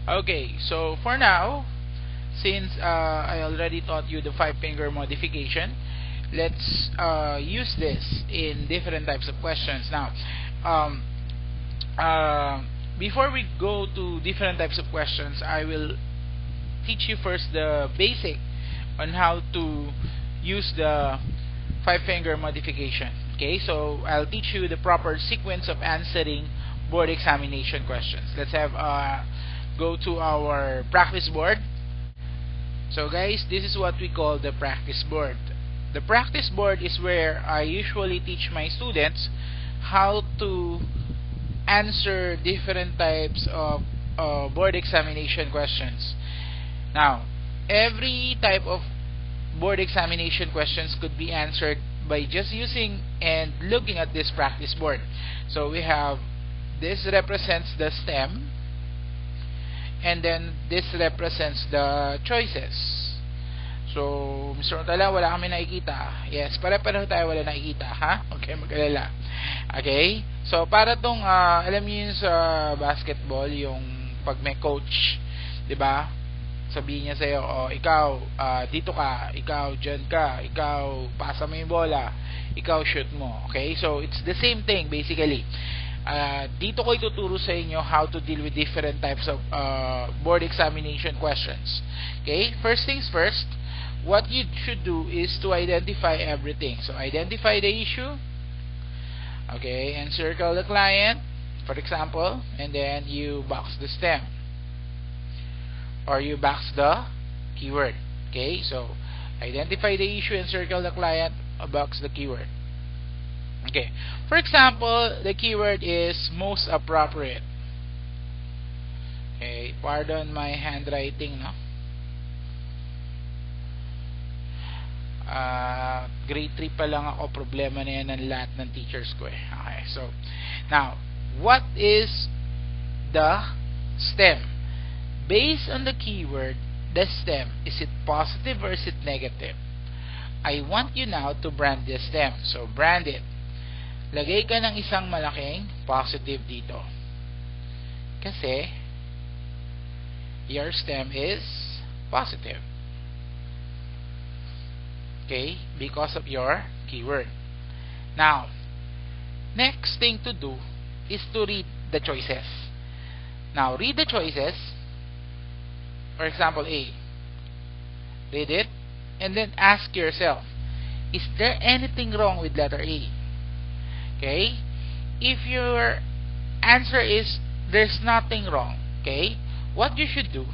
Okay, so for now, since I already taught you the five finger modification, let's use this in different types of questions. Now, um, uh, before we go to different types of questions, I will teach you first the basic on how to use the five finger modification. Okay, so I'll teach you the proper sequence of answering board examination questions. Let's have go to our practice board. So guys, this is what we call the practice board. The practice board is where I usually teach my students how to answer different types of board examination questions. Now, every type of board examination questions could be answered by just using and looking at this practice board. So we have, this represents the stem, and then this represents the choices. So, Mr. Montala, wala kami nakikita. Yes, pare-pareho tayo wala nakikita, ha? Okay, mag-alala. Okay? So, para tong, alam niyo yun sa basketball, yung pag may coach, di ba? Sabihin niya sa'yo, oh, ikaw, dito ka, ikaw, dyan ka, ikaw, pasa mo yung bola, ikaw, shoot mo. Okay? So, it's the same thing, basically. Dito ko ituturo sa inyo how to deal with different types of board examination questions. Okay? First things first, what you should do is to identify everything. So, identify the issue, okay, and circle the client, for example, and then you box the stem, or you box the keyword. Okay, so identify the issue and circle the client, box the keyword. Okay, for example, the keyword is most appropriate. Okay, pardon my handwriting, no? Grade 3 pa lang ako, problema na yan ng lahat ng teachers ko eh. Okay, so now, what is the stem? Based on the keyword, the stem, is it positive or is it negative? I want you now to brand the stem. So, brand it. Lagay ka ng isang malaking positive dito. Kasi, your stem is positive. Okay? Because of your keyword. Now, next thing to do is to read the choices. Now, read the choices. For example, A. Read it, and then ask yourself, is there anything wrong with letter A? Okay? If your answer is there's nothing wrong, okay, what you should do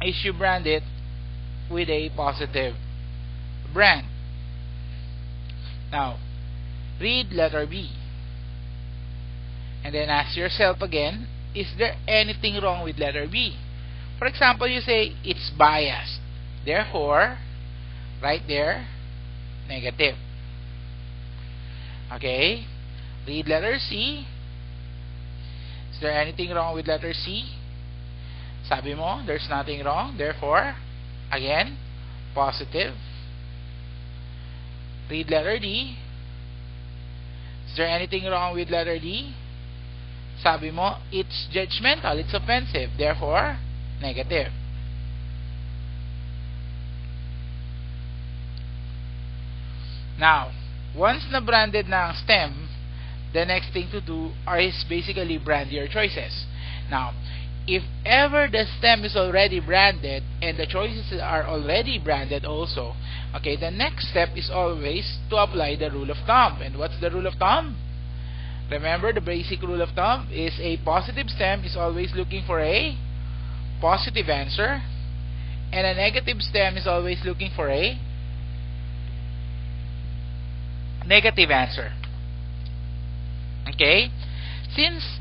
is you brand it with a positive brand. Now, read letter B, and then ask yourself again, is there anything wrong with letter B? For example, you say it's biased. Therefore, right there, negative. Okay? Read letter C. Is there anything wrong with letter C? Sabi mo, there's nothing wrong. Therefore, again, positive. Read letter D. Is there anything wrong with letter D? Sabi mo, it's judgmental, it's offensive. Therefore, negative. Now, once na branded na ang stem, the next thing to do is basically brand your choices. Now, if ever the stem is already branded and the choices are already branded also, okay, the next step is always to apply the rule of thumb. And what's the rule of thumb? Remember, the basic rule of thumb is a positive stem is always looking for a positive answer, and a negative stem is always looking for a negative answer. Okay? Since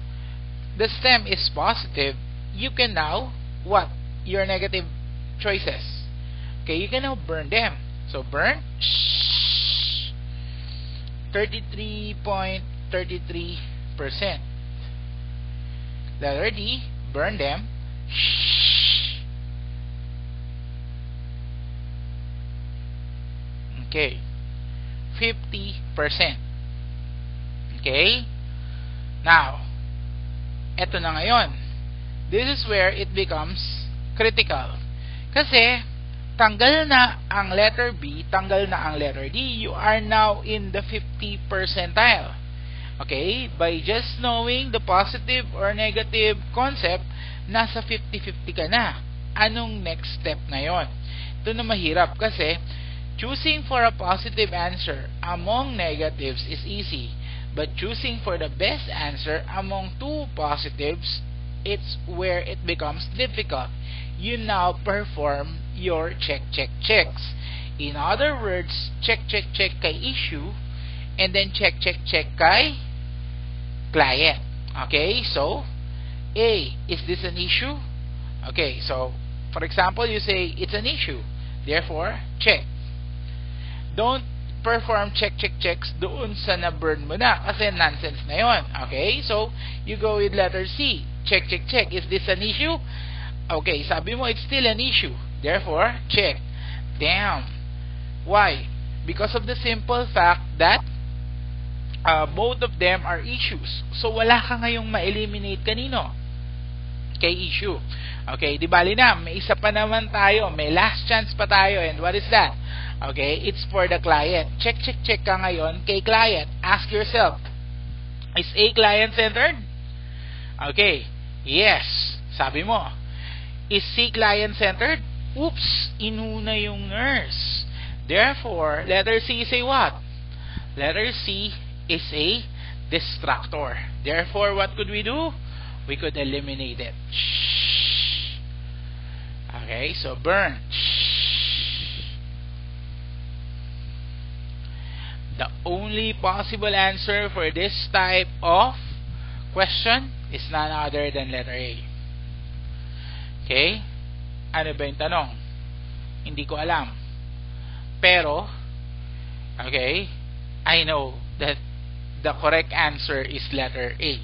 the stem is positive, you can now, what? Your negative choices. Okay, you can now burn them. So, burn 33.33%. Letter D, burn them. Okay, 50%. Okay? Now, eto na ngayon. this is where it becomes critical. Kasi, tanggal na ang letter B, tanggal na ang letter D, you are now in the 50 percentile. Okay? By just knowing the positive or negative concept, nasa 50-50 ka na. Anong next step na yon? Ito na mahirap kasi choosing for a positive answer among negatives is easy, but choosing for the best answer among two positives, it's where it becomes difficult. You now perform your checks. In other words, check kay issue, and then check kay client. Okay, so A, is this an issue? Okay, so for example, you say it's an issue, therefore check. Don't perform checks doon sa na-burn mo na kasi nonsense na yon. Okay, so you go with letter C. Check. Is this an issue? Okay, sabi mo it's still an issue, therefore check. Damn. Why? Because of the simple fact that both of them are issues. So wala ka ngayong ma-eliminate kanino? Kay issue. Okay, di bali na, may isa pa naman tayo, may last chance pa tayo, and what is that? Okay, it's for the client. Check ka ngayon kay client. Ask yourself, is A client-centered? Okay, yes. Sabi mo, is C client-centered? Oops, inuna yung nurse. Therefore, letter C say what? Letter C is a distractor. Therefore, what could we do? We could eliminate it. Okay, so burn. The only possible answer for this type of question is none other than letter A. Okay? Ano ba yung tanong? Hindi ko alam. Pero, okay, I know that the correct answer is letter A.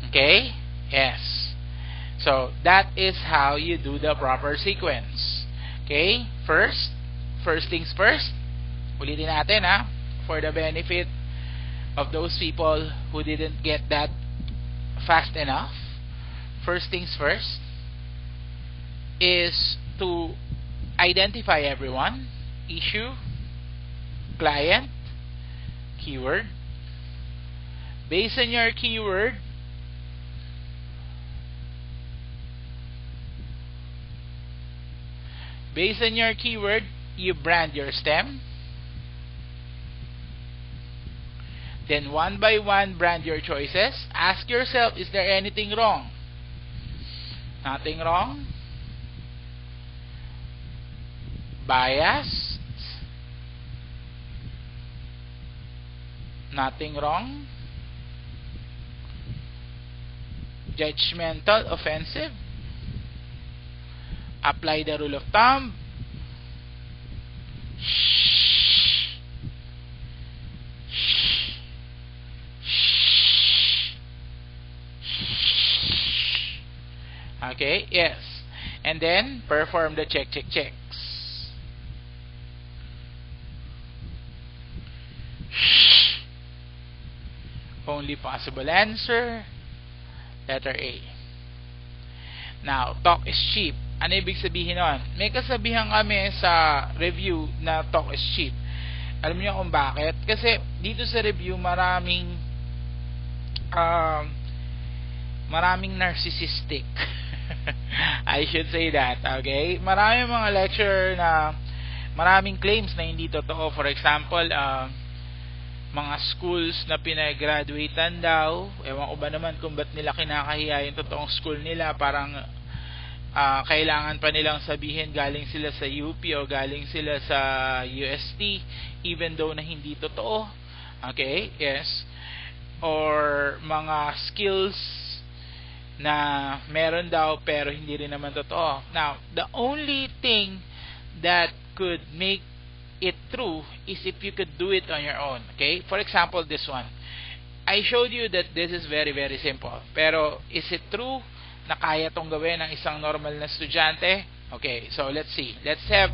Okay? Yes. So, that is how you do the proper sequence. Okay? First things first. Ulitin natin ha. For the benefit of those people who didn't get that fast enough. First things first is to identify everyone. Issue, client, keyword. Based on your keyword, you brand your stem. Then one by one, brand your choices. Ask yourself, is there anything wrong? Nothing wrong. Biased. Nothing wrong. Judgmental, offensive. Apply the rule of thumb. Okay, yes. And then perform the checks. Only possible answer, letter A. Now, talk is cheap. Ano ibig sabihin nun? May kasabihan kami sa review na talk is cheap. Alam niyo kung bakit? Kasi dito sa review maraming narcissistic. I should say that, okay? Maraming mga lecture na maraming claims na hindi totoo. For example, mga schools na pinag-graduatean daw, ewan ko ba naman kung ba't nila kinakahiya yung totoong school nila, parang kailangan pa nilang sabihin galing sila sa UP o galing sila sa UST, even though na hindi totoo. Okay, yes. Or mga skills na meron daw pero hindi rin naman totoo. Now, the only thing that could make it true is if you could do it on your own. Okay? For example, this one. I showed you that this is very, very simple. Pero, is it true na kaya tong gawin ng isang normal na estudyante? Okay, so let's see. Let's have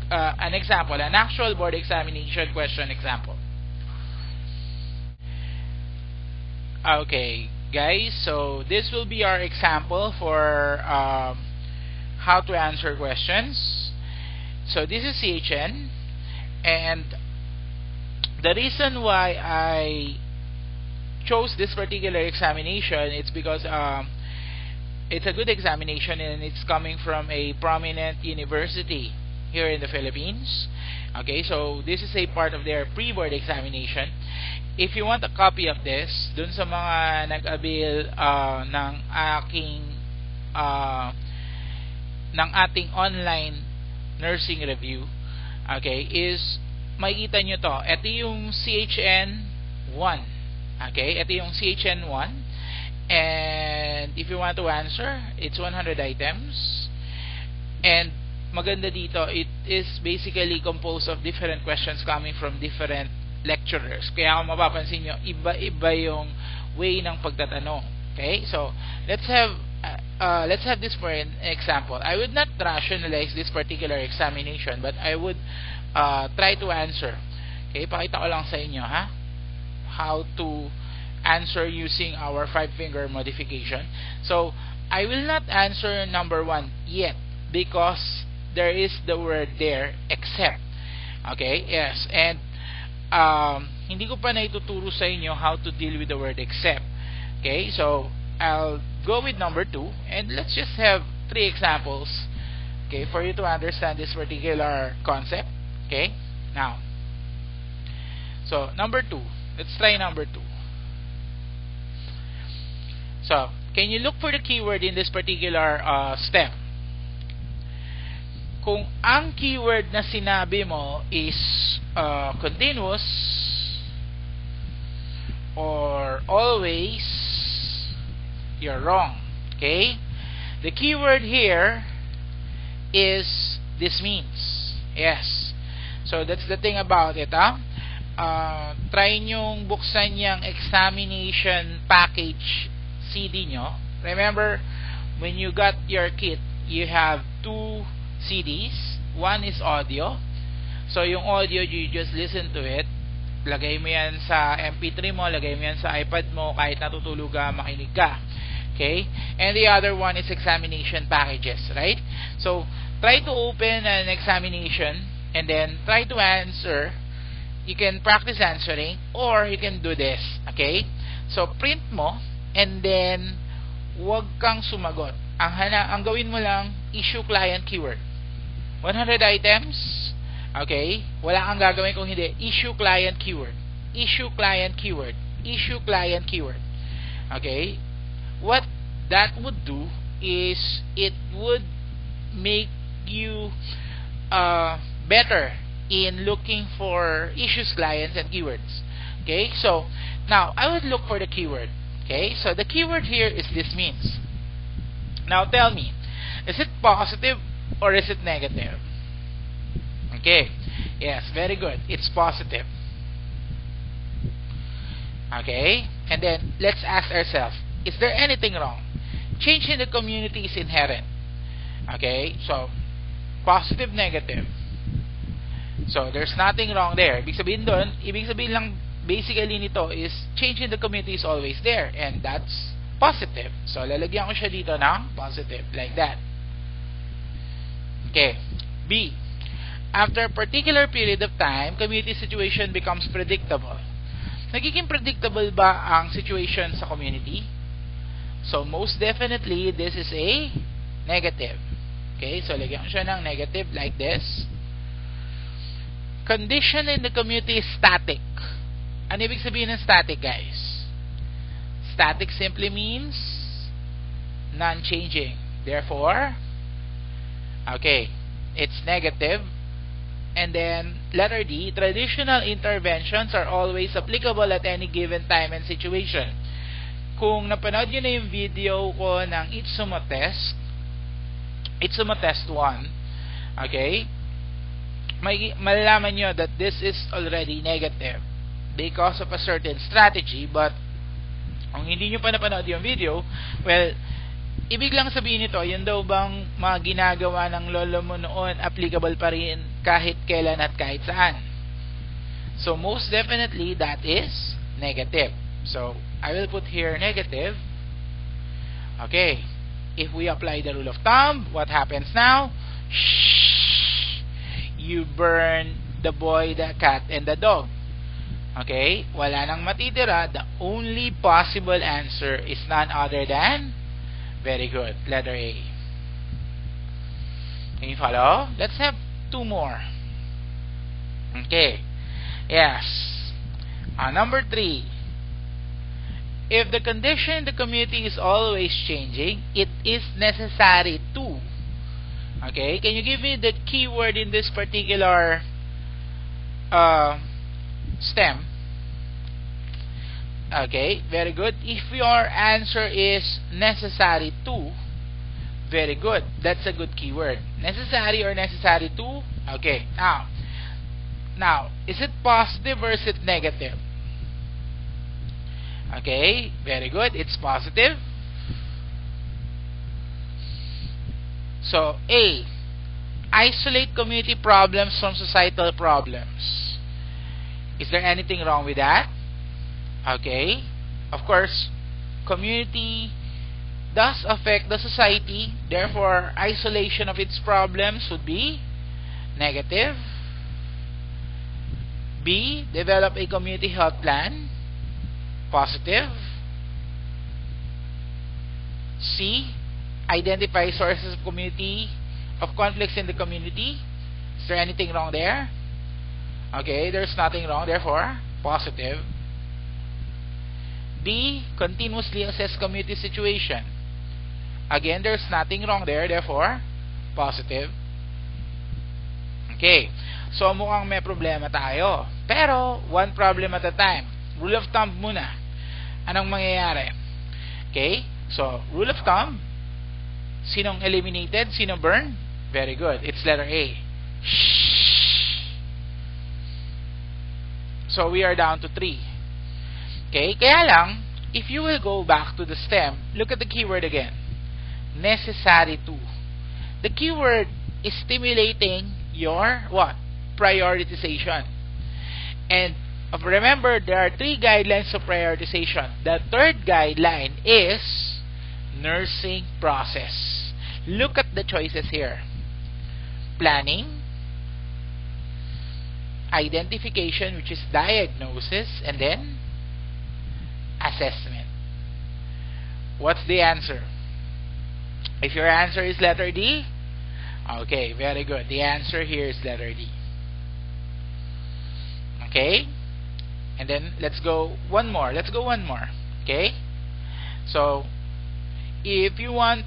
an example, an actual board examination question example. Okay, guys. So this will be our example for how to answer questions. So this is CHN, and the reason why I chose this particular examination, it's because it's a good examination and it's coming from a prominent university here in the Philippines. Okay, so this is a part of their pre-board examination. If you want a copy of this, dun sa mga nag-avail ng ating online nursing review, okay, is makikita nyo to. Ito yung CHN 1. Okay, ito yung CHN 1. And if you want to answer, it's 100 items. And maganda dito, it is basically composed of different questions coming from different lecturers. Kaya kung mapapansin nyo, iba-iba yung way ng pagtatanong. Okay, so let's have this for an example. I would not rationalize this particular examination, but I would try to answer. Okay, pakita ko lang sa inyo how to answer using our 5-finger modification. So I will not answer number 1 yet because there is the word there, except. Okay, yes, and hindi ko pa naituturo sa inyo how to deal with the word except. Okay, so I'll go with number 2, and let's just have 3 examples, okay, for you to understand this particular concept. Okay, now, so number 2, let's try number 2. So can you look for the keyword in this particular step? Kung ang keyword na sinabi mo is continuous or always, you're wrong. Okay, the keyword here is this means. Yes, so that's the thing about it. Try nyong buksan yung examination package CD nyo. Remember, when you got your kit, you have 2 CDs. One is audio. So yung audio, you just listen to it. Lagay mo yan sa MP3 mo, lagay mo yan sa iPad mo, kahit natutulog ka, makinig ka. Okay? And the other one is examination packages, right? So try to open an examination and then try to answer. You can practice answering, or you can do this. Okay? So print mo, and then wag kang sumagot. Ang gawin mo lang, issue client keyword. 100 items. Okay, wala kang gagawin kung hindi. Issue client keyword. Issue client keyword. Issue client keyword. Okay, what that would do is it would make you better in looking for issues, clients, and keywords. Okay, so now I would look for the keyword. Okay, so the keyword here is this means. Now tell me, is it positive or is it negative? Okay, yes, very good. It's positive. Okay, and then let's ask ourselves, is there anything wrong? Change in the community is inherent. Okay, so positive, negative. So there's nothing wrong there. Ibig sabihin lang basically nito is change in the community is always there, and that's positive. So lalagyan ko siya dito ng positive, like that. Okay, B. After a particular period of time, community situation becomes predictable. Nagiging predictable ba ang situation sa community? So most definitely this is a negative. Okay, so lagyan ko siya ng negative like this. Condition in the community is static. Ano ibig sabihin ng static, guys? Static simply means non-changing. Therefore, okay, it's negative. And then letter D, traditional interventions are always applicable at any given time and situation. Kung napanood nyo na yung video ko ng Itsumo Test 1, okay, malalaman nyo that this is already negative because of a certain strategy. But kung hindi nyo pa napanood yung video, well, ibig lang sabihin nito, yun daw bang mga ginagawa ng lolo mo noon applicable pa rin kahit kailan at kahit saan? So most definitely that is negative. So I will put here negative. Okay, if we apply the rule of thumb, what happens now? Shh! You burn the boy, the cat, and the dog. Okay, wala nang matitira. The only possible answer is none other than, very good, letter A. Can you follow? Let's have two more. Okay, yes. Number 3. If the condition in the community is always changing, it is necessary to. Okay, can you give me the keyword in this particular stem? Okay, very good. If your answer is necessary to, very good. That's a good keyword. Necessary or necessary to? Okay, now, is it positive or is it negative? Okay, very good. It's positive. So, A. Isolate community problems from societal problems. Is there anything wrong with that? Okay. Of course, community does affect the society. Therefore, isolation of its problems would be negative. B. Develop a community health plan. Positive. C. Identify sources of conflicts in the community. Is there anything wrong there? Okay, there's nothing wrong, therefore positive. D. Continuously assess community situation. Again, there's nothing wrong there, therefore positive. Okay, so mukhang may problema tayo, pero one problem at a time. Rule of thumb muna. Anong mangyayari? Okay, so rule of thumb, sinong eliminated, sino burn? Very good, it's letter A. Shh. So we are down to 3. Okay, kaya lang, if you will go back to the stem, look at the keyword again. Necessary to. The keyword is stimulating your what? Prioritization. And remember, there are 3 guidelines of prioritization. The third guideline is nursing process. Look at the choices here. Planning, identification, which is diagnosis, and then assessment. What's the answer? If your answer is letter D, okay, very good. The answer here is letter D. Okay? And then let's go one more. Okay? So, if you want,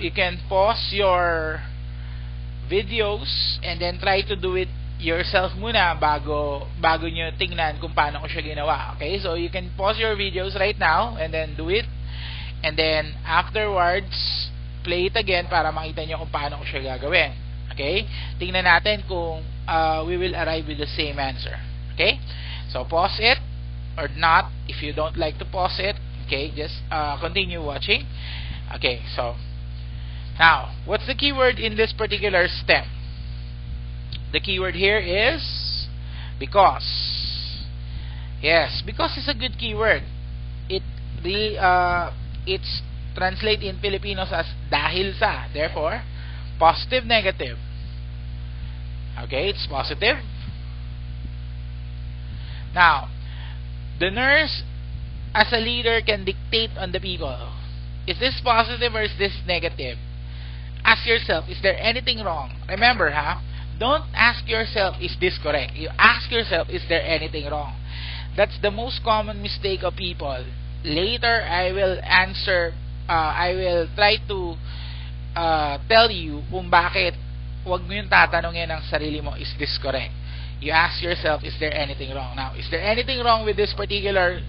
you can pause your videos and then try to do it yourself muna bago nyo tingnan kung paano ko siya ginawa. Okay? So, you can pause your videos right now and then do it. And then, afterwards, play it again para makita nyo kung paano ko siya gagawin. Okay? Tingnan natin kung we will arrive with the same answer. Okay? So, pause it or not. If you don't like to pause it, okay, just continue watching. Okay, so now, what's the keyword in this particular stem? The keyword here is because. Yes, because is a good keyword. It's translate in Filipinos as dahil sa. Therefore, positive, negative. Okay, it's positive. Now, the nurse as a leader can dictate on the people. Is this positive or is this negative? Ask yourself, is there anything wrong? Remember, don't ask yourself, is this correct? You ask yourself, is there anything wrong? That's the most common mistake of people. Later, I will answer, I will try to tell you kung bakit wag mo yung tatanungin ang sarili mo, is this correct? You ask yourself, is there anything wrong? Now, is there anything wrong with this particular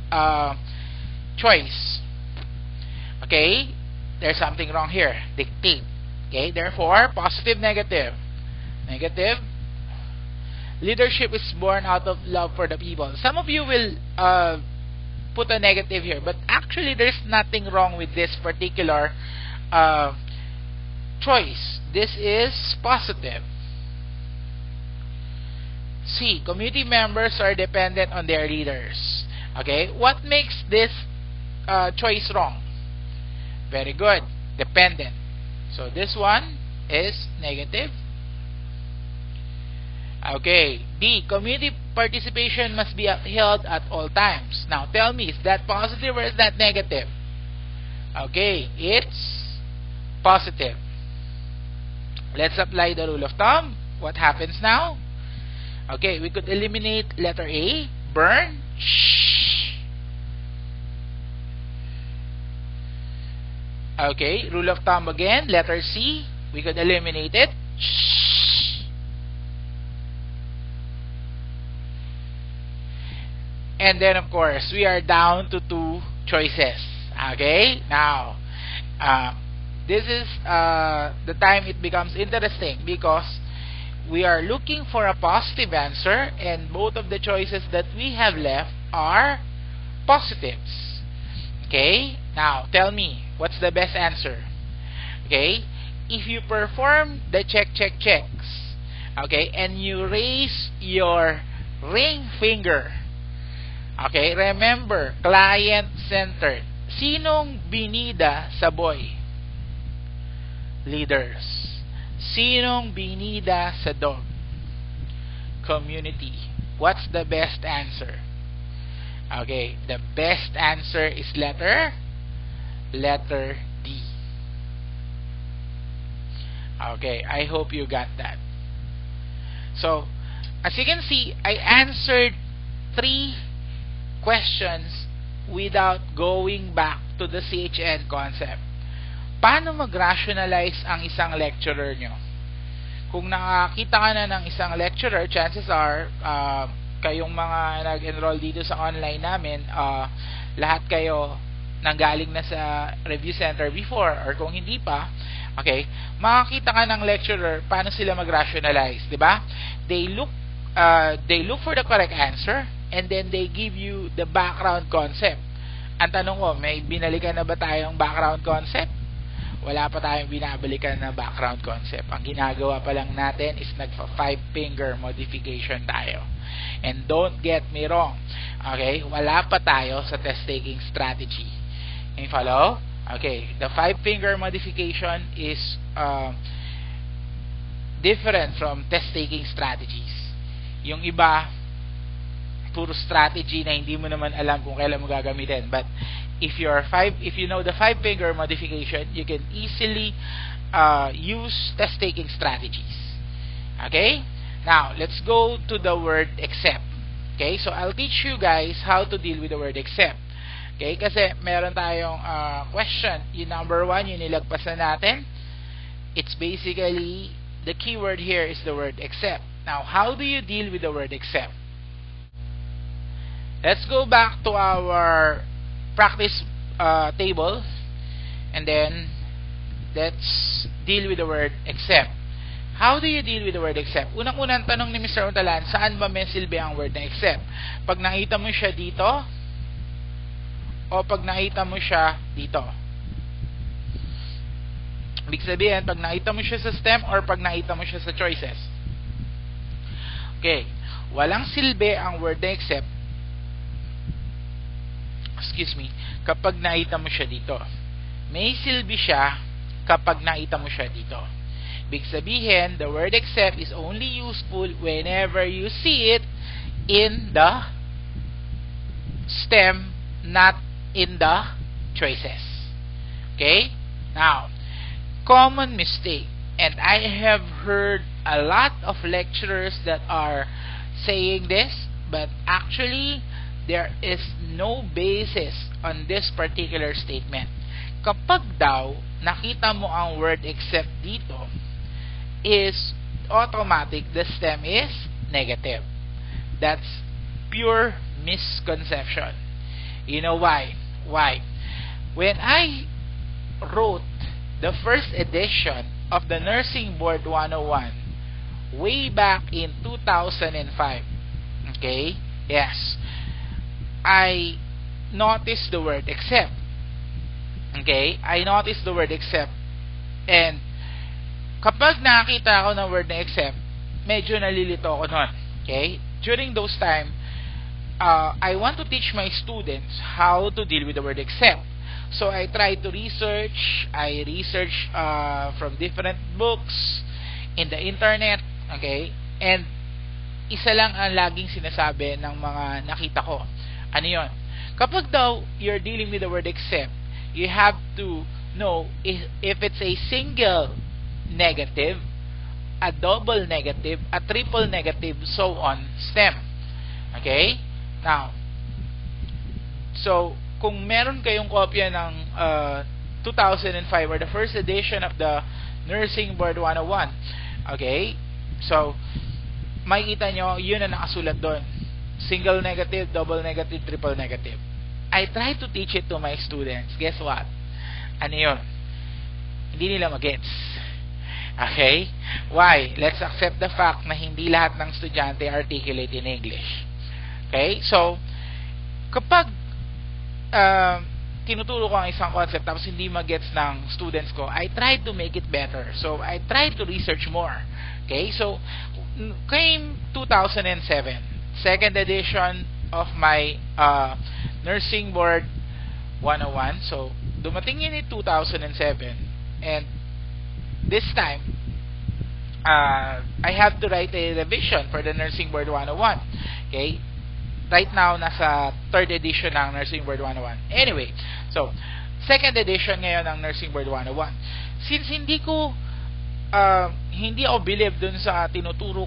choice? Okay, there's something wrong here. Dictate. Okay, therefore, positive, negative. Negative. Leadership is born out of love for the people. Some of you will put a negative here, but actually, there's nothing wrong with this particular choice. This is positive. C. Community members are dependent on their leaders. Okay, what makes this choice wrong? Very good, dependent. So this one is negative. Okay, D, community participation must be upheld at all times. Now tell me, is that positive or is that negative? Okay, it's positive. Let's apply the rule of thumb. What happens now? Okay, we could eliminate letter A, burn. Shh. Okay, rule of thumb again. Letter C, we could eliminate it. Shh. And then of course, we are down to 2 choices. Okay, now this is the time it becomes interesting, because we are looking for a positive answer, and both of the choices that we have left are positives. Okay, now tell me, what's the best answer? Okay, if you perform the checks, okay, and you raise your ring finger, okay, remember, client-centered. Sinong binida sa boy? Leaders. Sinong binida sa dog? Community. What's the best answer? Okay, the best answer is letter D. Okay, I hope you got that. So, as you can see, I answered 3 questions without going back to the CHN concept. Paano mag-rationalize ang isang lecturer nyo? Kung nakakita ka na ng isang lecturer, chances are, kayong mga nag-enroll dito sa online namin, lahat kayo nanggaling na sa review center before, or kung hindi pa, okay, makakita ka ng lecturer, paano sila mag-rationalize, di ba? They look for the correct answer, and then they give you the background concept. Ang tanong ko, may binalikan na ba tayong background concept? Wala pa tayong binabalikan na background concept. Ang ginagawa pa lang natin is nagpa 5-finger modification tayo. And don't get me wrong, okay, wala pa tayo sa test-taking strategy. Can you follow? Okay, the 5-finger modification is different from test-taking strategies. Yung iba, puro strategy na hindi mo naman alam kung kailan mo gagamitin. But if you know the 5-finger modification, you can easily use test-taking strategies. Okay? Now, let's go to the word except. Okay? So, I'll teach you guys how to deal with the word except. Okay? Kasi meron tayong question. Yung number 1, yung nilagpasan natin. It's basically, the keyword here is the word except. Now, how do you deal with the word except? Let's go back to our practice table, and then let's deal with the word except. How do you deal with the word except? Unang-unang tanong ni Mr. Untalan, saan ba may silbi ang word na except? Pag nakita mo siya dito, o pag nakita mo siya dito? Ibig sabihin, pag nakita mo siya sa stem, or pag nakita mo siya sa choices. Okay, walang silbi ang word na except, kapag nakita mo siya dito. May silbi siya kapag nakita mo siya dito. Ibig sabihin, the word except is only useful whenever you see it in the stem, not in the choices. Okay? Now, common mistake, and I have heard a lot of lecturers that are saying this, but actually, there is no basis on this particular statement. Kapag daw nakita mo ang word except dito, is automatic the stem is negative. That's pure misconception. You know why? Why? When I wrote the first edition of the Nursing Board 101 way back in 2005, okay? Yes. I noticed the word except. Okay? I noticed the word except. And kapag nakita ako ng word na except, medyo nalilito ako nun. Okay? During those time, I want to teach my students how to deal with the word except. So I try to research. I research from different books in the internet. Okay? And isa lang ang laging sinasabi ng mga nakita ko. Ano yun? Kapag daw you're dealing with the word except, you have to know if it's a single negative, a double negative, a triple negative, so on, stem. Okay? Now, so, kung meron kayong kopya ng 2005 or the first edition of the Nursing Board 101, okay? So, makikita nyo, yun ang nakasulat doon. Single negative, double negative, triple negative. I try to teach it to my students. Guess what? Ano yun? Hindi nila magets. Okay? Why? Let's accept the fact na hindi lahat ng estudyante articulate in English. Okay? So, kapag tinuturo ko ang isang concept tapos hindi magets ng students ko, I try to make it better. So, I try to research more. Okay? So, came 2007, second edition of my Nursing Board 101. So, dumating yun in 2007, and this time I have to write a revision for the Nursing Board 101. Okay? Right now, nasa third edition ng Nursing Board 101. Anyway, so, second edition ngayon ng Nursing Board 101. Since hindi ako believe dun sa tinuturo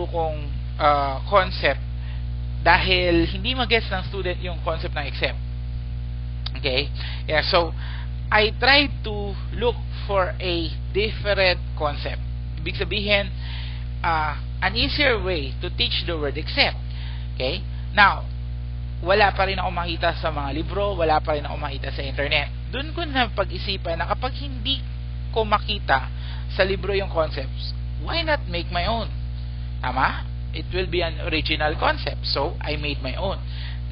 kong concept, dahil hindi mag-gets ng student yung concept ng except. Okay? Yeah, so, I try to look for a different concept. Ibig sabihin, an easier way to teach the word except. Okay? Now, wala pa rin ako makita sa mga libro, wala pa rin ako makita sa internet. Doon ko na pag-isipan na kapag hindi ko makita sa libro yung concepts, why not make my own? Tama? It will be an original concept. So, I made my own.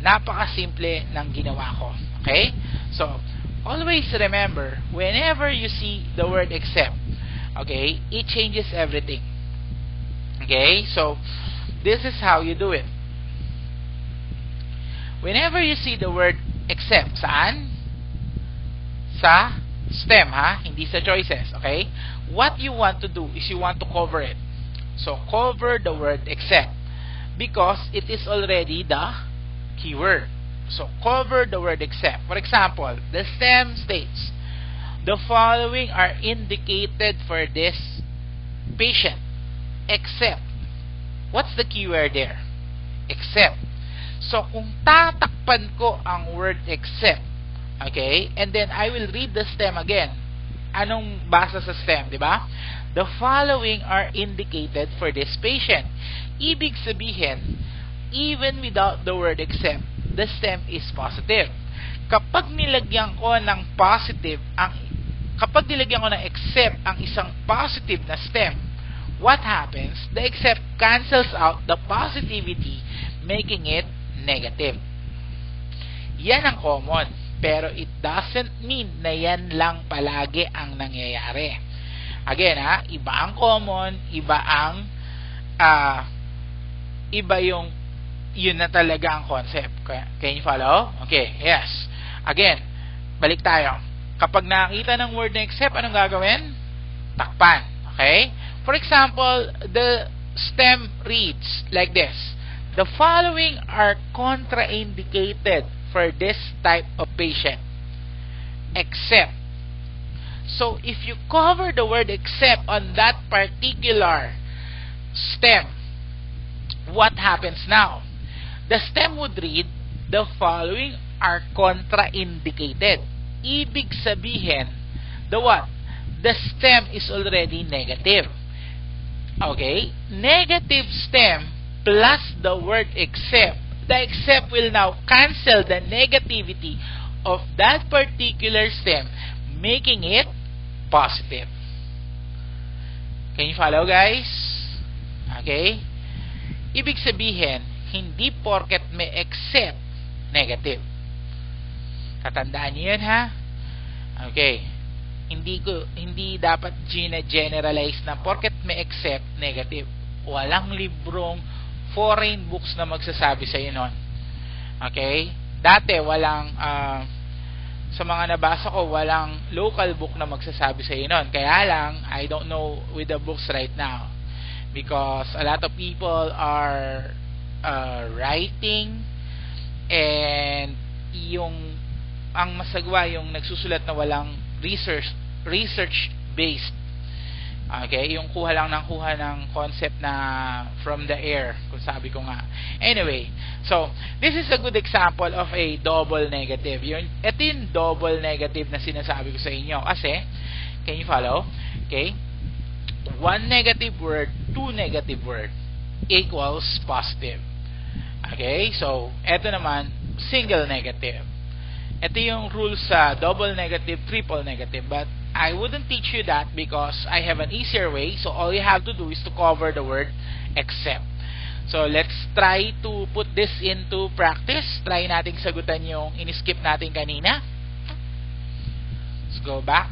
Napakasimple ng ginawa ko. Okay? So, always remember, whenever you see the word except, okay, it changes everything. Okay? So, this is how you do it. Whenever you see the word except, saan? Sa stem, ha? Hindi sa choices. Okay? What you want to do is you want to cover it. So, cover the word except because it is already the keyword. So, cover the word except. For example, the stem states, the following are indicated for this patient, except. What's the keyword there? Except. So, kung tatakpan ko ang word except, okay, and then I will read the stem again. Anong basa sa stem, di ba? The following are indicated for this patient. Ibig sabihin, even without the word except, the stem is positive. Kapag nilagyan ko ng except ang isang positive na stem, what happens? The except cancels out the positivity, making it negative. Yan ang common, pero it doesn't mean na yan lang palagi ang nangyayari. Again, iba ang common, iba yung yun na talaga ang concept. Can you follow? Okay, yes. Again, balik tayo. Kapag nakita ng word na except, anong gagawin? Takpan. Okay? For example, the stem reads like this. The following are contraindicated for this type of patient, except. So, if you cover the word except on that particular stem, what happens now? The stem would read, the following are contraindicated. Ibig sabihin, the what? The stem is already negative. Okay? Negative stem plus the word except. The except will now cancel the negativity of that particular stem, making it positive. Can you follow, guys? Okay? Ibig sabihin, hindi porket may except negative. Tatandaan niyo yun, ha? Okay. Hindi dapat generalize na porket may except negative. Walang librong foreign books na magsasabi sa iyo nun. Okay? Dati walang sa mga nabasa ko, walang local book na magsasabi sa iyo nun. Kaya lang, I don't know with the books right now. Because a lot of people are writing, and ang masagwa yung nagsusulat na walang research based. Okay, yung kuha lang ng concept na from the air, kung sabi ko nga. Anyway, so this is a good example of a double negative. Ito yung double negative na sinasabi ko sa inyo. Kasi, can you follow? Okay, one negative word, two negative word equals positive. Okay, so ito naman, single negative. Ito yung rule sa double negative, triple negative. But I wouldn't teach you that because I have an easier way. So all you have to do is to cover the word except. So let's try to put this into practice. Try nating sagutan yung in-skip natin kanina. Let's go back.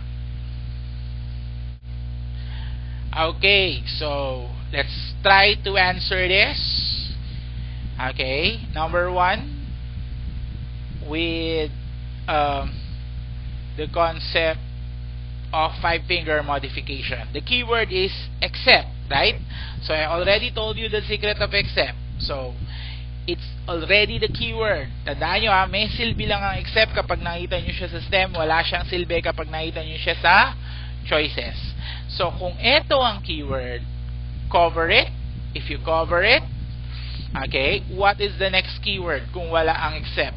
Okay, so let's try to answer this. Okay, number 1, with the concept of five-finger modification. The keyword is except, right? So I already told you the secret of except. So it's already the keyword. Tandaan nyo may silbi lang ang except kapag nakita nyo siya sa stem. Wala siyang silbi kapag nakita nyo siya sa choices. So kung ito ang keyword, cover it. If you cover it, okay, what is the next keyword kung wala ang except?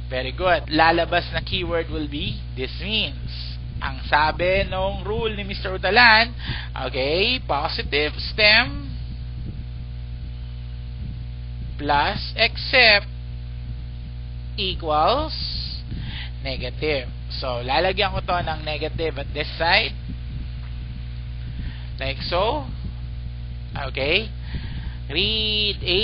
Very good. Lalabas na keyword will be this means. Ang sabi nung rule ni Mr. Utalan, okay, positive stem plus except equals negative. So, lalagyan ko to ng negative at this side. Like so. Okay. Read A.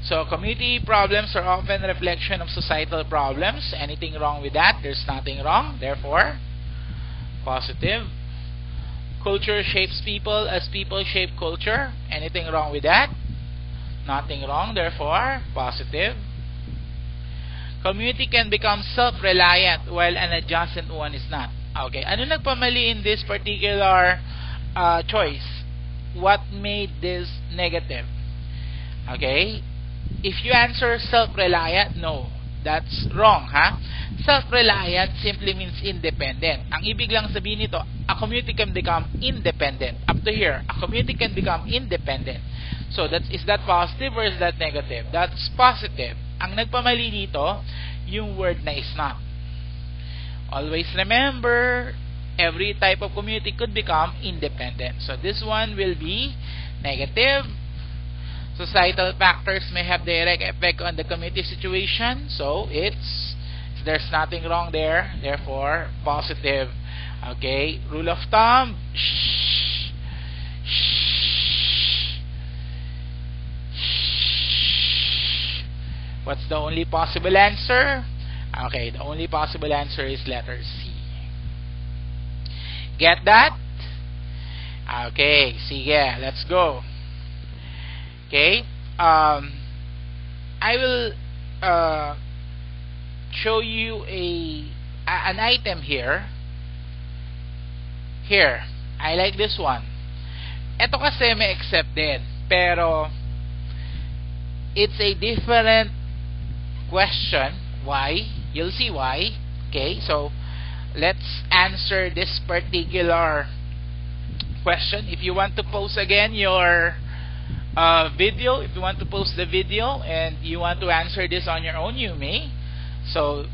So, community problems are often a reflection of societal problems. Anything wrong with that? There's nothing wrong. Therefore, positive. Culture shapes people as people shape culture. Anything wrong with that? Nothing wrong. Therefore, positive. Community can become self-reliant while an adjacent one is not. Okay. Ano nagpamali in this particular choice? What made this negative? Okay. If you answer self-reliant, no, that's wrong, ha? Self-reliant simply means independent. Ang ibig lang sabihin nito, a community can become independent. Up to here, a community can become independent. So, is that positive or is that negative? That's positive. Ang nagpamali dito, yung word na is not. Always remember, every type of community could become independent. So, this one will be negative. Societal factors may have direct effect on the community situation. So, there's nothing wrong there. Therefore, positive. Okay. Rule of thumb. What's the only possible answer? Okay. The only possible answer is letter C. Get that? Okay. Sige. Let's go. Okay, I will show you an item here. Here, I like this one. Ito kasi may accepted, pero it's a different question. Why? You'll see why. Okay, so let's answer this particular question. If you want to post again your video, if you want to post the video and you want to answer this on your own, you may. So,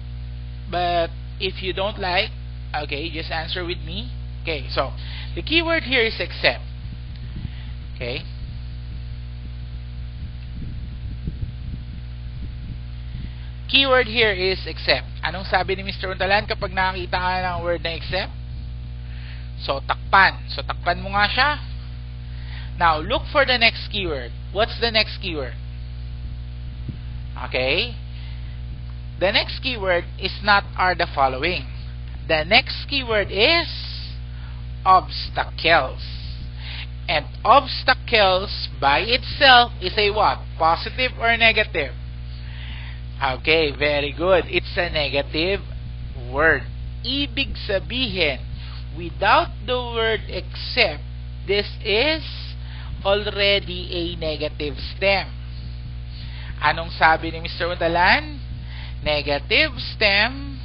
but if you don't like, okay, just answer with me. Okay, so the keyword here is except. Okay, keyword here is except. Anong sabi ni Mr. Untalan kapag nakakita ka ng word na except? So, takpan. So, takpan mo nga siya. Now, look for the next keyword. What's the next keyword? Okay. The next keyword is not are the following. The next keyword is obstacles. And obstacles by itself is a what? Positive or negative? Okay, very good. It's a negative word. Ibig sabihin, without the word except, this is already a negative stem. Anong sabi ni Mr. Untalan? Negative stem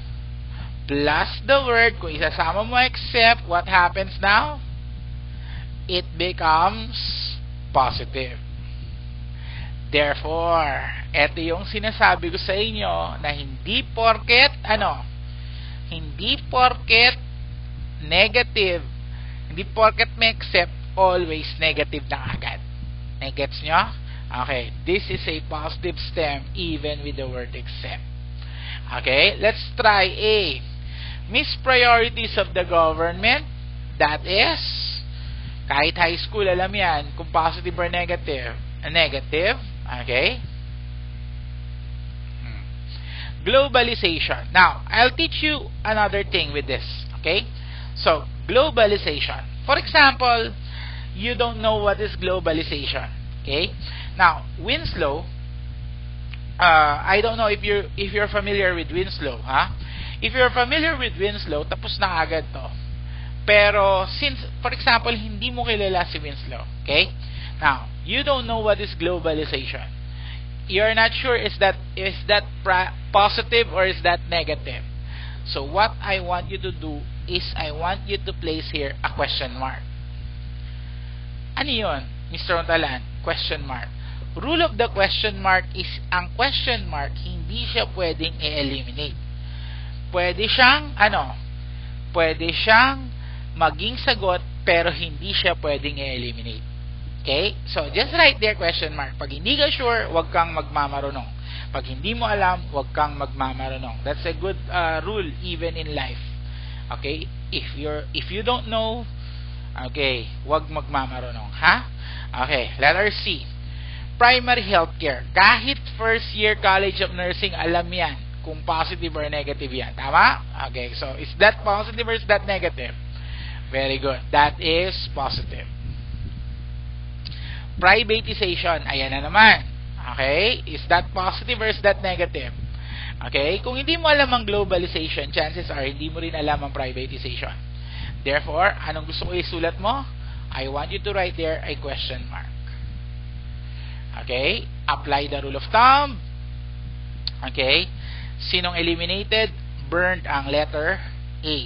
plus the word, kung isasama mo except, what happens now? It becomes positive. Therefore, ito yung sinasabi ko sa inyo na hindi porket negative, hindi porket may except, always negative na agad. Nagets nyo? Okay, this is a positive stem even with the word except. Okay, let's try A. Mispriorities of the government, that is, kahit high school, alam yan, kung positive or negative. Negative. Okay. Globalization. Now, I'll teach you another thing with this. Okay. So, globalization. For example, you don't know what is globalization. Okay. Now, Winslow. I don't know if you're familiar with Winslow, ha? If you're familiar with Winslow, tapos na agad to. Pero since, for example, hindi mo kilala si Winslow, okay? Now, you don't know what is globalization. You're not sure is that positive or is that negative. So what I want you to do is I want you to place here a question mark. Ano yun, Mr. Untalan? Question mark. Rule of the question mark is ang question mark hindi siya pwedeng i-eliminate. Pwede siyang Pwede siyang maging sagot pero hindi siya pwedeng i-eliminate. Okay? So, just write there question mark. Pag hindi ka sure, huwag kang magmamarunong. Pag hindi mo alam, huwag kang magmamarunong. That's a good rule even in life. Okay? If you don't know, okay, huwag magmamarunong, ha? Okay, letter C. Primary healthcare. Kahit first year College of Nursing, alam yan kung positive or negative yan. Tama? Okay, so is that positive or is that negative? Very good. That is positive. Privatization. Ayan na naman. Okay? Is that positive or is that negative? Okay? Kung hindi mo alam ang globalization, chances are hindi mo rin alam ang privatization. Therefore, anong gusto ko isulat mo? I want you to write there a question mark. Okay? Apply the rule of thumb. Okay? Sinong eliminated? Burned ang letter A.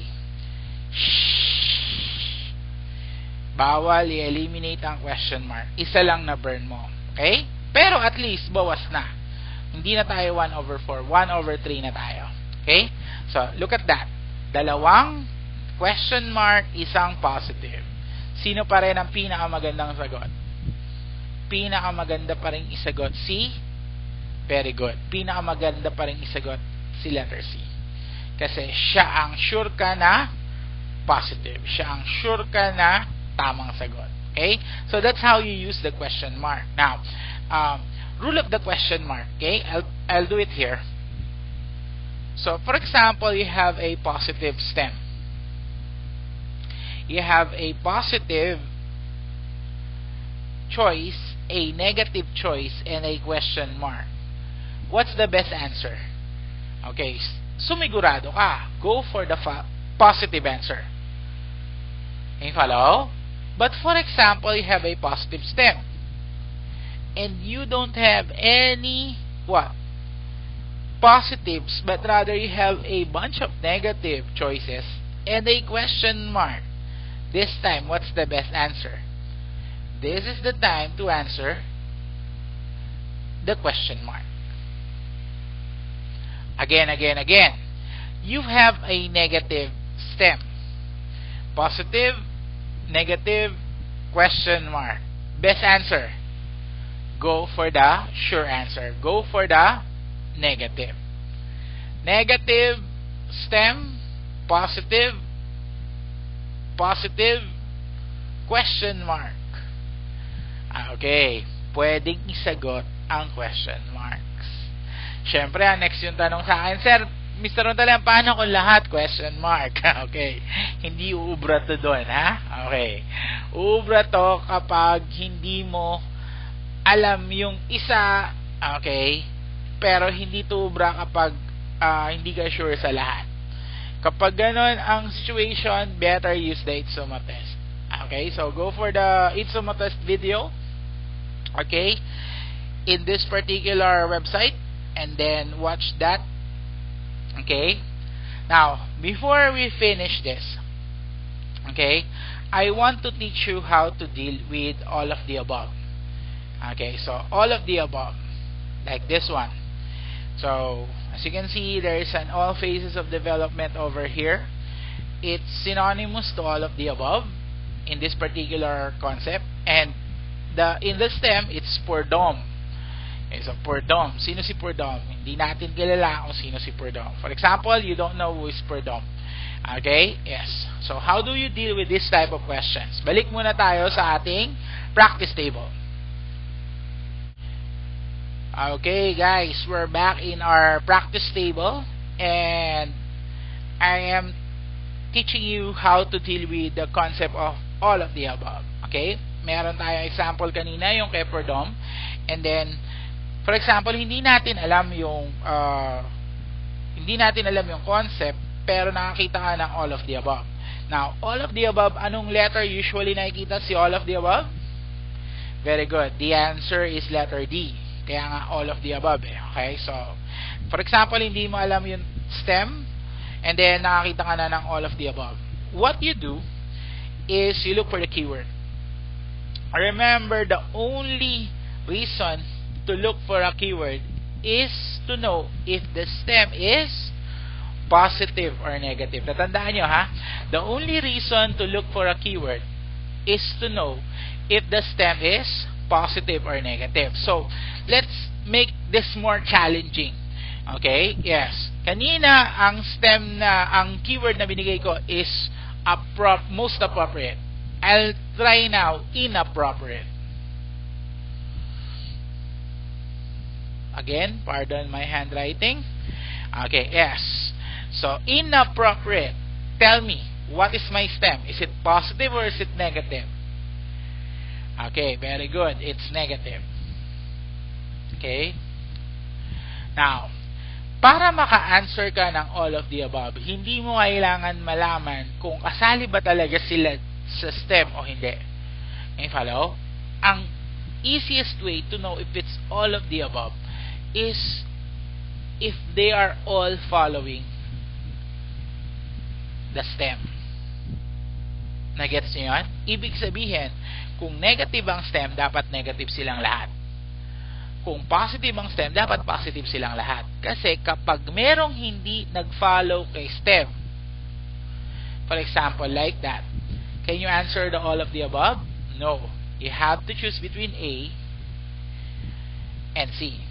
Bawal i-eliminate ang question mark. Isa lang na burn mo. Okay? Pero at least, bawas na. Hindi na tayo 1/4. 1/3 na tayo. Okay? So, look at that. Dalawang question mark, isang positive. Sino pa rin ang pinakamagandang sagot? Pinakamaganda pa rin isagot si very good. Pinakamaganda pa rin isagot si letter C. Kasi siya ang sure ka na positive. Siya ang sure ka na tamang sagot. Okay? So that's how you use the question mark. Now, rule of the question mark. Okay? I'll do it here. So, for example, you have a positive stem. You have a positive choice, a negative choice, and a question mark. What's the best answer? Okay, sumigurado ka. Go for the positive answer. Can you follow? But for example, you have a positive stem. And you don't have any, positives, but rather you have a bunch of negative choices and a question mark. This time, what's the best answer? This is the time to answer the question mark. Again. You have a negative stem. Positive, negative, question mark. Best answer. Go for the sure answer. Go for the negative. Negative stem, positive, question mark. Okay, pwedeng isagot ang question marks. Syempre, next yung tanong sa akin, Sir, Mr. Untalan, paano kung lahat question mark? Okay, hindi uubra to doon, ha? Okay, Ubra to kapag hindi mo alam yung isa, okay, pero hindi to ubra kapag hindi ka sure sa lahat. Kapag ganon ang situation, better use the Itsuma test. Okay, so go for the Itsuma test video, okay, in this particular website, and then watch that. Okay, now before we finish this, okay, I want to teach you how to deal with all of the above. Okay, so all of the above, like this one. So as you can see, there is an all phases of development over here. It's synonymous to all of the above in this particular concept, and in the STEM, it's Purdom. Okay, so Purdom, sino si Purdom? Hindi natin kilala kung sino si Purdom. For example, you don't know who is Purdom. Okay? Yes. So, how do you deal with this type of questions? Balik muna tayo sa ating practice table. Okay, guys. We're back in our practice table. And I am teaching you how to deal with the concept of all of the above. Okay? Meron tayong example kanina, yung kay Purdom. And then, for example, hindi natin alam yung concept, pero nakakita ka ng all of the above. Now, all of the above, anong letter usually nakikita si all of the above? Very good. The answer is letter D. Kaya nga all of the above eh. Okay? So, for example, hindi mo alam yung STEM, and then nakakita ka na ng all of the above. What you do is you look for the keyword. Remember, the only reason to look for a keyword is to know if the STEM is positive or negative. Tatandaan nyo ha, the only reason to look for a keyword is to know if the STEM is positive or negative. So, let's make this more challenging. Okay? Yes. Kanina, ang STEM ang keyword na binigay ko is most appropriate. I'll try now inappropriate. Again, pardon my handwriting. Okay, yes. So, inappropriate. Tell me, what is my STEM? Is it positive or is it negative? Okay, very good. It's negative. Okay? Now, para maka-answer ka ng all of the above, hindi mo kailangan malaman kung kasali ba talaga sila sa STEM o hindi. Can you follow? Ang easiest way to know if it's all of the above is if they are all following the STEM. Nagets nyo yan? Ibig sabihin, kung negative ang STEM, dapat negative silang lahat. Kung positive ang STEM, dapat positive silang lahat. Kasi kapag merong hindi nag-follow kay STEM, for example, like that, can you answer the all of the above? No. You have to choose between A and C.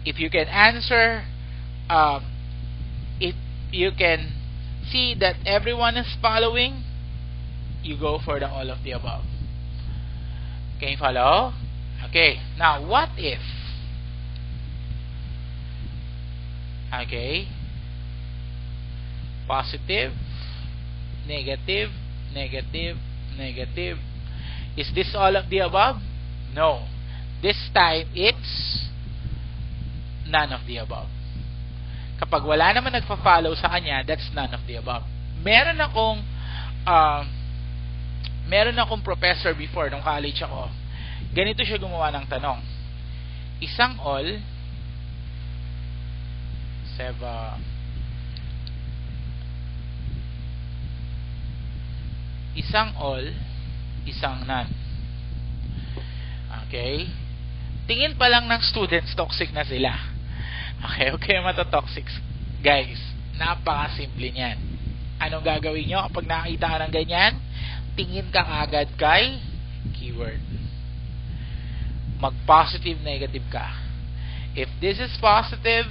If you can answer, if you can see that everyone is following, you go for the all of the above. Can you follow? Okay. Now, what if? Okay. Positive, negative, negative, negative. Is this all of the above? No. This time, it's none of the above. Kapag wala naman nagpa-follow sa kanya, that's none of the above. Meron akong professor before nung college ako. Ganito siya gumawa ng tanong. Isang all, isang none. Okay? Tingin pa lang ng students, toxic na sila. Okay, okay, matotoxic. Guys, napaka-simple niyan. Anong gagawin nyo kapag nakita ka ng ganyan? Tingin ka agad kay keyword. Mag-positive, negative ka. If this is positive,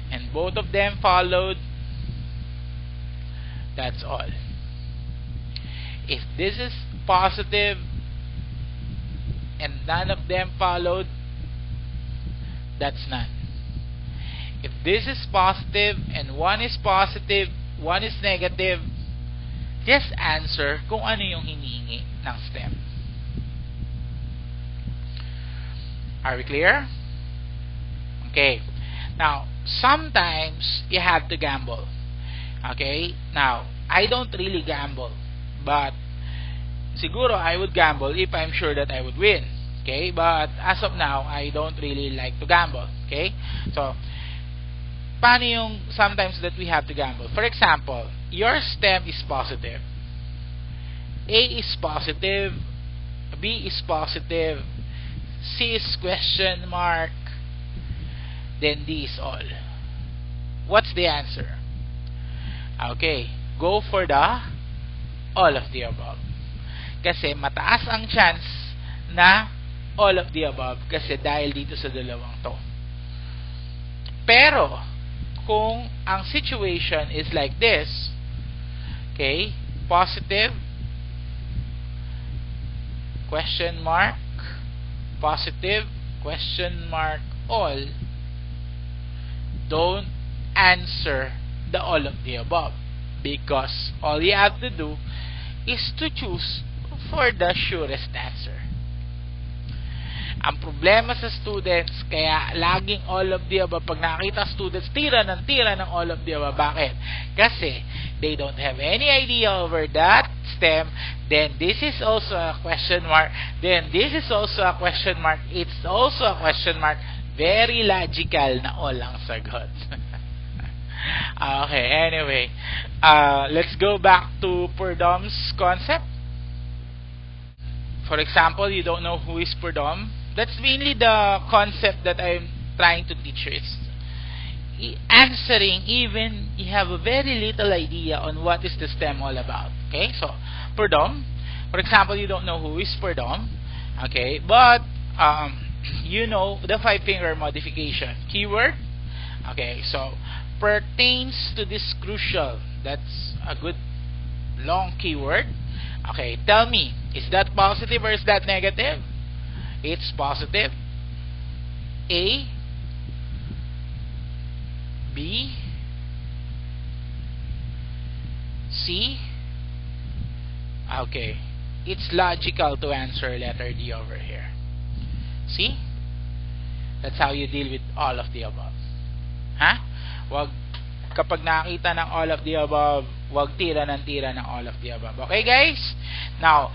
and both of them followed, that's all. If this is positive, and none of them followed, that's none. If this is positive and one is positive, one is negative, just answer kung ano yung hinihingi ng STEM. Are we clear? Okay. Now, sometimes you have to gamble. Okay? Now, I don't really gamble, but siguro I would gamble if I'm sure that I would win. Okay? But as of now, I don't really like to gamble. Okay? So, paano yung sometimes that we have to gamble? For example, your STEM is positive. A is positive. B is positive. C is question mark. Then D is all. What's the answer? Okay. Go for the all of the above. Kasi mataas ang chance na all of the above kasi dahil dito sa dalawang to. Pero kung ang situation is like this, okay, positive, question mark, positive, question mark, all, don't answer the all of the above because all you have to do is to choose for the surest answer. Ang problema sa students, kaya laging all of the above, pag nakita students, tira ng all of the above. Bakit? Kasi they don't have any idea over that STEM, then this is also a question mark, then this is also a question mark, it's also a question mark, very logical na all ang sagot. Okay, anyway, let's go back to Purdom's concept. For example, you don't know who is Purdom. That's mainly the concept that I'm trying to teach you. It's answering even you have a very little idea on what is the STEM all about. Okay, so Purdom. For example, you don't know who is Purdom. Okay, but you know the 5-finger modification keyword. Okay, so pertains to this crucial. That's a good long keyword. Okay, tell me, is that positive or is that negative? It's positive. A, B, C. Okay, it's logical to answer letter D over here. See? That's how you deal with all of the above. Ha? Wag kapag nakita ng all of the above, wag tira ng all of the above. Okay, guys? Now,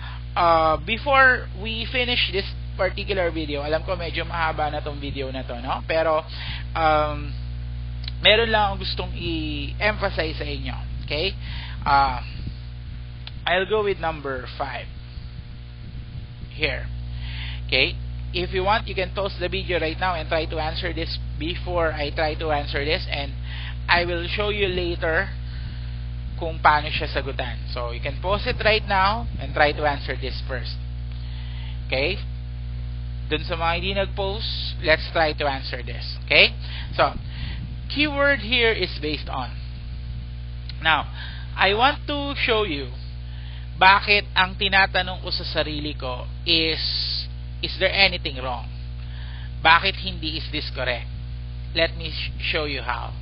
before we finish this particular video, alam ko medyo mahaba na tong video na to, no? Pero meron lang akong gustong i-emphasize sa inyo. Okay? I'll go with number 5 here. Okay? If you want, you can pause the video right now and try to answer this before I try to answer this, and I will show you later kung paano siya sagutan. So, you can pause it right now and try to answer this first. Okay? Dun sa mga hindi nag-pause, let's try to answer this. Okay? So, keyword here is based on. Now, I want to show you bakit ang tinatanong ko sa sarili ko is there anything wrong? Bakit hindi is this correct? Let me show you how.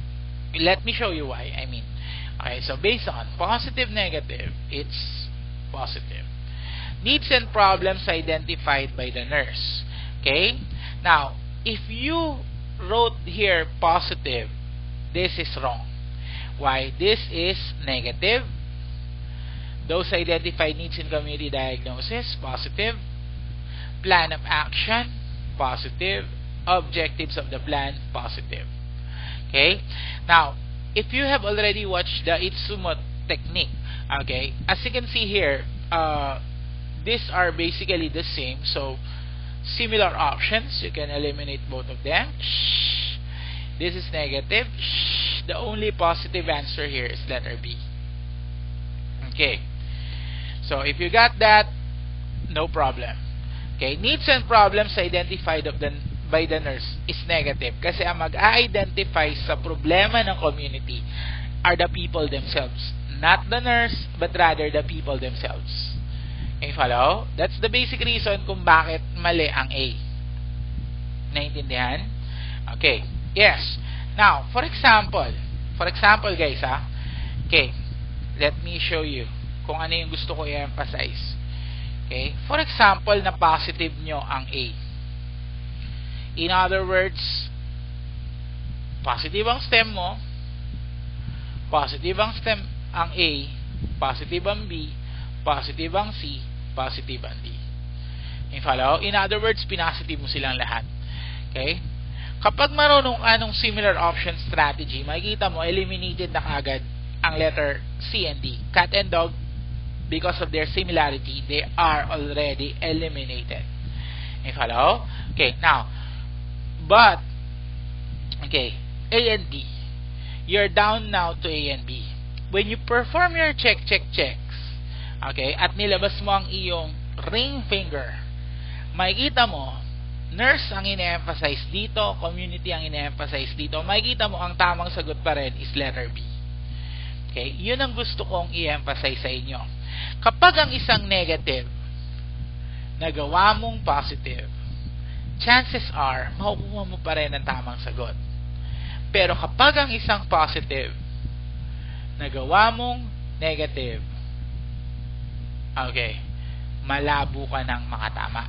Let me show you why, I mean. Okay, so based on positive, negative, it's positive. Needs and problems identified by the nurse. Okay? Now, if you wrote here positive, this is wrong. Why? This is negative. Those identified needs in community diagnosis, positive. Plan of action, positive. Objectives of the plan, positive. Okay? Now, if you have already watched the Itsumo technique, okay, as you can see here, these are basically the same. So, similar options, you can eliminate both of them. This is negative. The only positive answer here is letter B. Okay. So, if you got that, no problem. Okay, needs and problems identified by the nurse is negative kasi ang mag-identify sa problema ng community are the people themselves, not the nurse but rather the people themselves. Okay, follow? That's the basic reason kung bakit mali ang A. Naintindihan? Okay, yes. Now, for example guys, okay, let me show you. kung ano yung gusto ko i-emphasize. Okay? For example, na positive nyo ang A. In other words, positive ang stem mo, positive ang stem ang A, positive ang B, positive ang C, positive ang D. You follow? In other words, pinositive mo silang lahat. Okay? Kapag marunong anong similar option strategy, makikita mo, eliminated na kagad ang letter C and D. Cat and dog, because of their similarity, they are already eliminated. You follow? Okay, now, but, okay, A and B. You're down now to A and B. When you perform your checks, okay, at nilabas mo ang iyong ring finger, makikita mo, nurse ang ine-emphasize dito, community ang ine-emphasize dito, makikita mo ang tamang sagot pa rin is letter B. Okay? Yun ang gusto kong i-emphasize sa inyo. Kapag ang isang negative nagawa mong positive, chances are, makukuha mo pa rin ang tamang sagot. Pero kapag ang isang positive nagawa mong negative, okay, malabo ka ng makatama.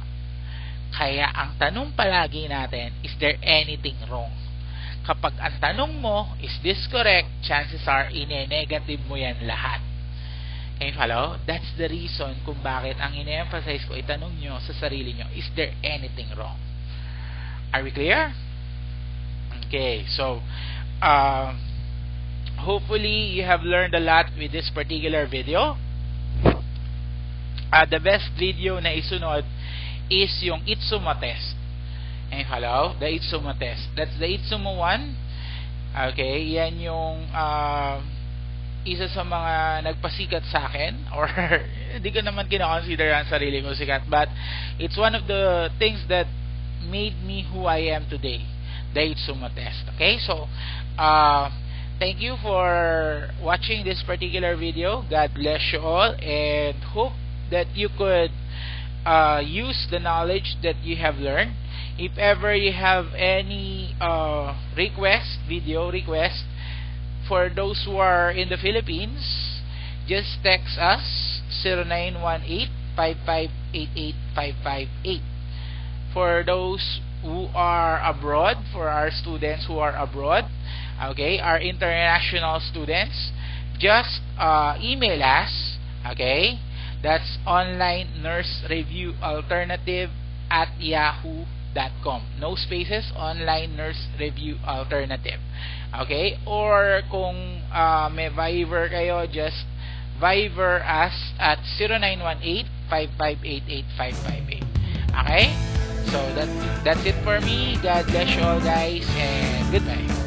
Kaya ang tanong palagi natin, is there anything wrong? Kapag ang tanong mo, is this correct? Chances are, ine-negative mo yan lahat. Can you follow? That's the reason kung bakit ang ine-emphasize ko, itanong nyo sa sarili nyo, is there anything wrong? Are we clear? Okay, so, hopefully, you have learned a lot with this particular video. The best video na isunod is yung Itsuma test. And hello, the Itsuma test. That's the Itsuma 1. Okay, yan yung isa sa mga nagpasikat sa akin, or hindi ko naman kina-consider ang sarili ko sikat, but it's one of the things that made me who I am today, the Itsuma test. Okay, so thank you for watching this particular video. God bless you all, and hope that you could use the knowledge that you have learned. If ever you have any video request for those who are in the Philippines, just text us 0918-5588-558. For those who are abroad, for our students who are abroad, okay, our international students, just email us, okay. That's online nurse review alternative at yahoo.com. No spaces, online nurse review alternative. Okay? Or kung may Viber kayo, just Viber us at 0918-5588-558. Okay? So that's it for me. God bless you all, guys, and goodbye.